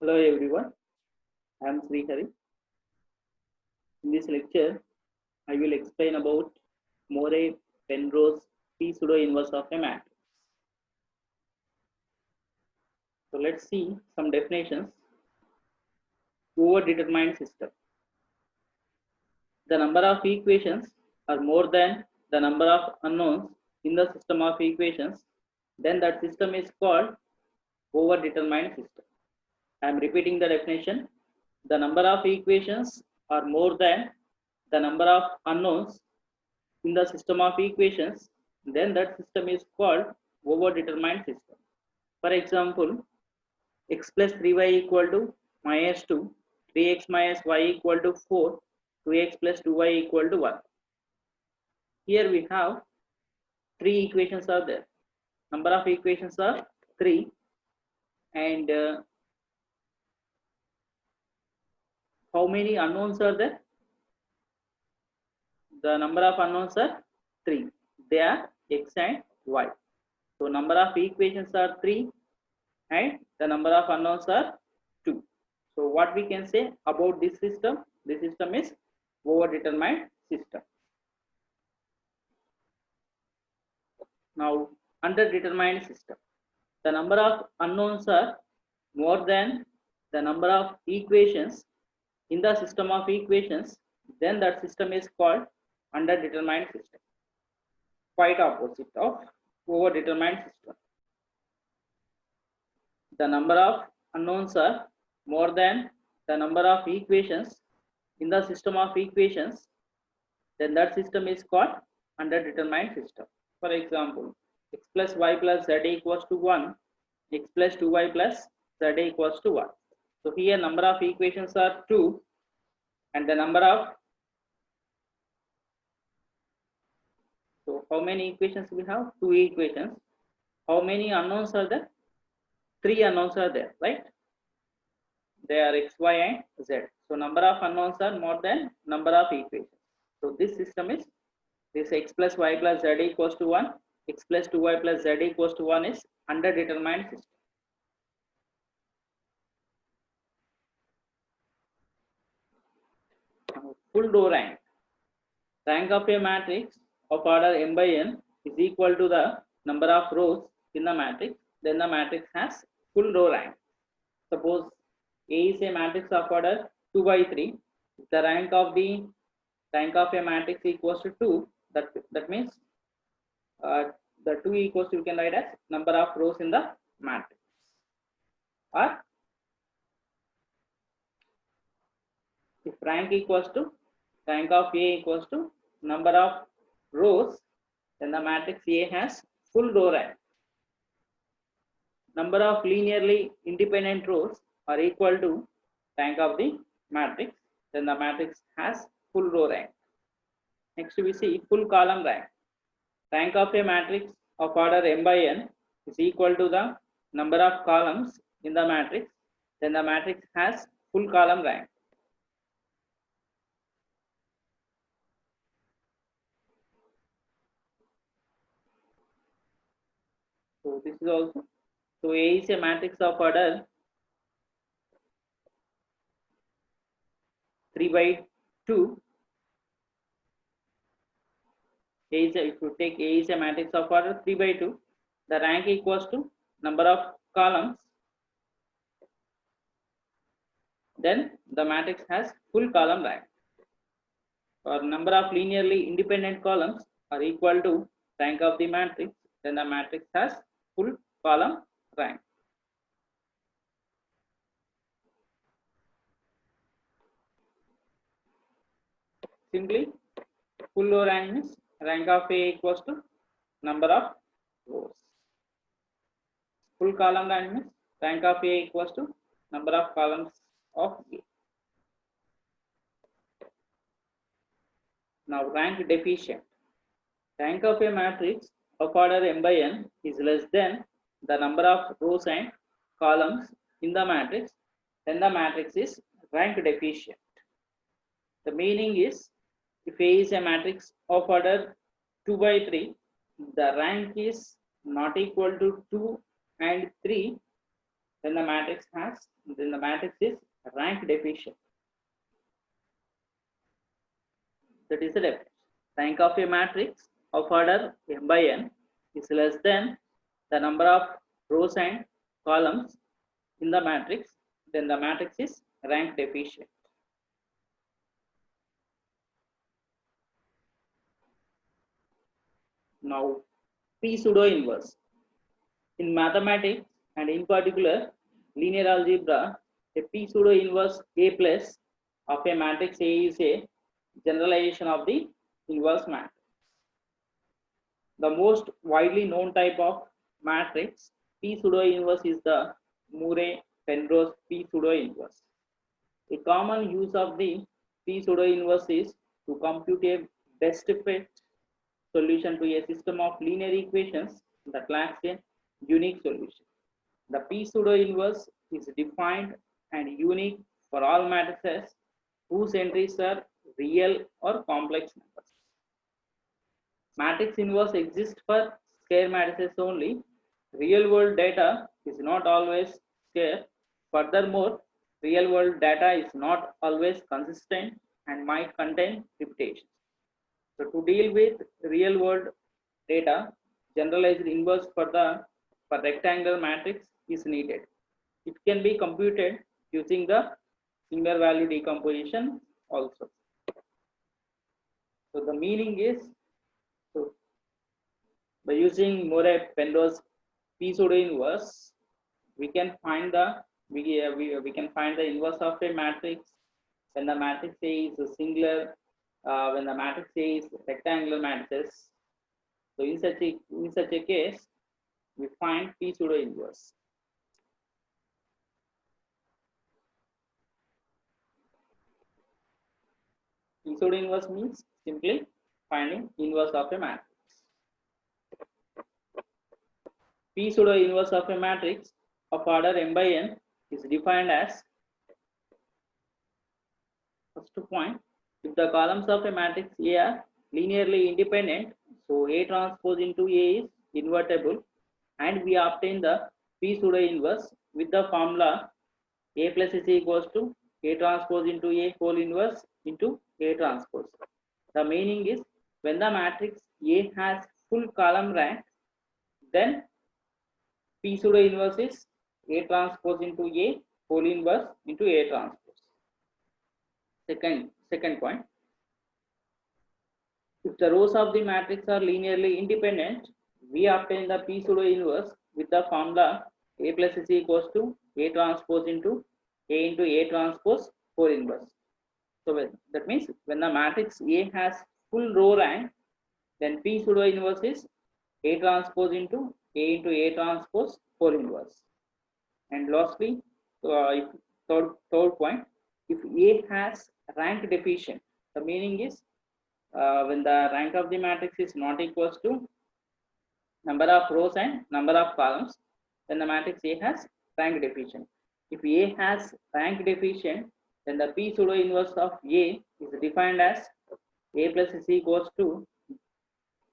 Hello everyone, I am Sri Hari. In this lecture, I will explain about Morey-Penrose P-pseudo inverse of a matrix. So let's see some definitions. Overdetermined system. The number of equations are more than the number of unknowns in the system of equations, then that system is called overdetermined system. I am repeating the definition. The number of equations are more than the number of unknowns in the system of equations, then that system is called overdetermined system. For example, x plus 3y equal to minus 2, 3x minus y equal to 4, 2x plus 2y equal to 1. Here we have three equations are there. Number of equations are 3, and how many unknowns are there? The number of unknowns are 3. They are x and y. So number of equations are 3 and the number of unknowns are 2. So what we can say about this system? This system is overdetermined system. Now underdetermined system. The number of unknowns are more than the number of equations in the system of equations, then that system is called underdetermined system. Quite opposite of overdetermined system. The number of unknowns are more than the number of equations in the system of equations, then that system is called underdetermined system. For example, x plus y plus z equals to 1, x plus 2y plus z equals to 1. So here number of equations are 2 and the number of, so how many equations we have? 2 equations. How many unknowns are there? 3 unknowns are there, right? They are x, y and z. So number of unknowns are more than number of equations. So this system is this x plus y plus z equals to 1, x plus 2y plus z equals to 1 is underdetermined system. Full row rank. Rank of a matrix of order m by n is equal to the number of rows in the matrix. Then the matrix has full row rank. Suppose A is a matrix of order 2 by 3. If the rank of a matrix equals to 2, that means the 2 equals to, you can write as number of rows in the matrix. Or if rank of A equals to number of rows, then the matrix A has full row rank. Number of linearly independent rows are equal to rank of the matrix, then the matrix has full row rank. Next we see full column rank. Rank of a matrix of order m by n is equal to the number of columns in the matrix, then the matrix has full column rank. So this is also, so A is a matrix of order 3 by 2. If you take A is a matrix of order 3 by 2, the rank equals to number of columns, then the matrix has full column rank. Or number of linearly independent columns are equal to rank of the matrix, then the matrix has full column rank. Simply full row rank means rank of A equals to number of rows. Full column rank means rank of A equals to number of columns of A. Now rank deficient. Rank of a matrix of order m by n is less than the number of rows and columns in the matrix, then the matrix is rank deficient. The meaning is, if A is a matrix of order 2 by 3, the rank is not equal to 2 and 3, then the matrix is rank deficient. That is the definition. Rank of a matrix of order m by n is less than the number of rows and columns in the matrix, then the matrix is rank deficient. Now, P pseudo inverse. In mathematics and in particular linear algebra, a P pseudo inverse A plus of a matrix A is a generalization of the inverse matrix. The most widely known type of matrix P pseudo inverse is the Murray-Penrose P pseudo inverse. A common use of the P pseudo inverse is to compute a best fit solution to a system of linear equations that lacks a unique solution. The P pseudo inverse is defined and unique for all matrices whose entries are real or complex numbers. Matrix inverse exists for square matrices only. Real world data is not always square. Furthermore, real world data is not always consistent and might contain repetitions. So to deal with real world data, generalized inverse for rectangular matrix is needed. It can be computed using the singular value decomposition also. So the meaning is, so by using Murray-Penrose P pseudo inverse, we can find the inverse of a matrix when the matrix A is a singular, when the matrix A is rectangular matrices. So in such a case, we find P pseudo inverse. P pseudo inverse means simply finding inverse of a matrix. P pseudo inverse of a matrix of order m by n is defined as, first point, if the columns of a matrix A are linearly independent, so A transpose into A is invertible, and we obtain the P pseudo inverse with the formula A plus is equals to A transpose into A whole inverse into A transpose. The meaning is, when the matrix A has full column rank, then P pseudo inverse is A transpose into A whole inverse into A transpose. Second point, if the rows of the matrix are linearly independent, we obtain the P pseudo inverse with the formula A plus is equals to A transpose into A transpose whole inverse. So that means when the matrix A has full row rank, then P pseudo inverse is A transpose into A transpose whole inverse. And lastly, third point, if A has rank deficient, the meaning is, when the rank of the matrix is not equals to number of rows and number of columns, then the matrix A has rank deficient. If A has rank deficient, then the P pseudo inverse of A is defined as A plus is equals to,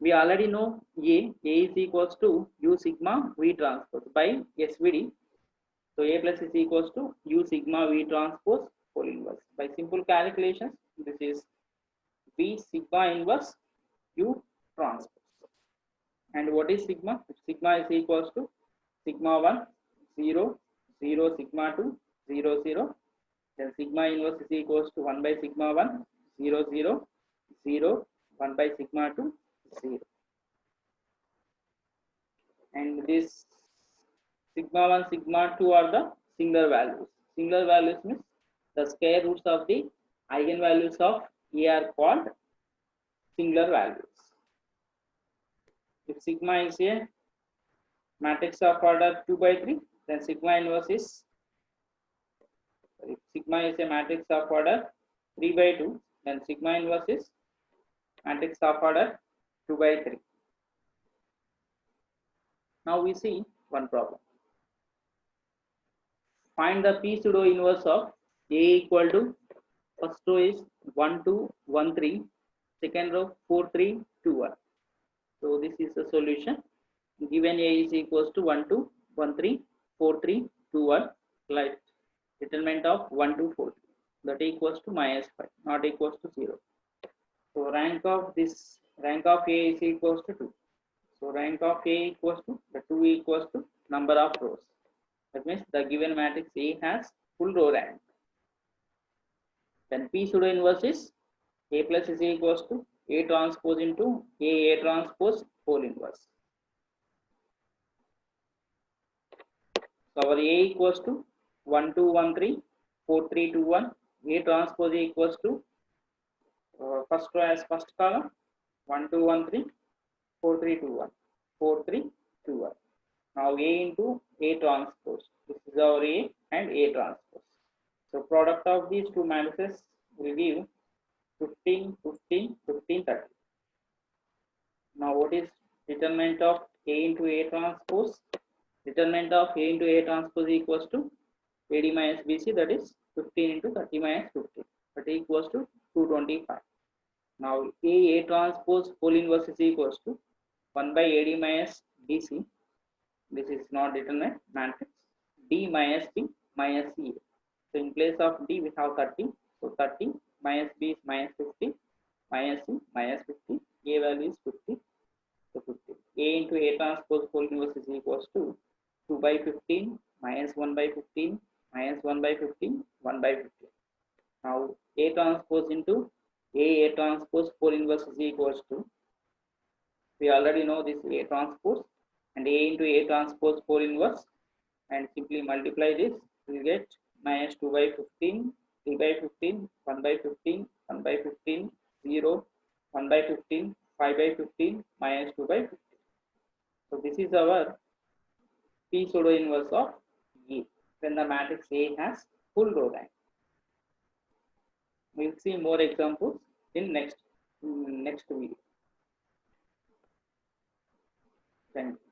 we already know A is equals to U sigma V transpose by SVD. So A plus is equals to U sigma V transpose whole inverse. By simple calculations, this is V sigma inverse U transpose. And what is sigma? Sigma is equals to sigma 1 0 0 sigma 2 0 0. Then sigma inverse is equals to 1 by sigma 1 0 0 0 1 by sigma 2 0. And this sigma 1 sigma 2 are the singular values. Singular values means the square roots of the eigenvalues of A are called singular values. If sigma is a matrix of order 2 by 3, then sigma inverse is, if sigma is a matrix of order 3 by 2, then sigma inverse is matrix of order 2 by 3. Now we see one problem. Find the P pseudo inverse of A equal to, first row is 1 2 1 3, second row 4 3 2 1. So this is the solution. Given A is equals to 1 2 1 3 4 3 2 1, like determinant of 1 to 4 that equals to minus 5, not equals to 0. So rank of A is equals to 2. So rank of A equals to the 2 equals to number of rows. That means the given matrix A has full row rank. Then P pseudo inverse is A plus is equals to A transpose into A transpose whole inverse. So our A equals to 1 2 1 3 4 3 2 1. A transpose equals to first row as first column 1 2 1 3 4 3 2 1 4 3 2 1. Now A into A transpose. This is our A and A transpose. So product of these two matrices will give 15 15 15 30. Now what is determinant of A into A transpose? Determinant of A into A transpose equals to AD minus BC, that is 15 into 30 minus 15, that equals to 225. Now A transpose whole inverse is equals to 1 by AD minus BC. This is not determinant matrix. D minus B minus E. So in place of D we have 30. So 30 minus B is minus 50 minus E minus 50. A value is 50. So 50. A into A transpose whole inverse is equals to 2 by 15 minus 1 by 15 minus 1 by 15 1 by 15. Now A transpose into A transpose whole inverse is equals to, we already know this A transpose and A into A transpose whole inverse, and simply multiply this, we will get minus 2 by 15, 3 by 15, 1 by 15, 1 by 15, 0, 1 by 15, 5 by 15, minus 2 by 15. So this is our P pseudo inverse of A when the matrix A has full row rank. We will see more examples in next video. Thank you.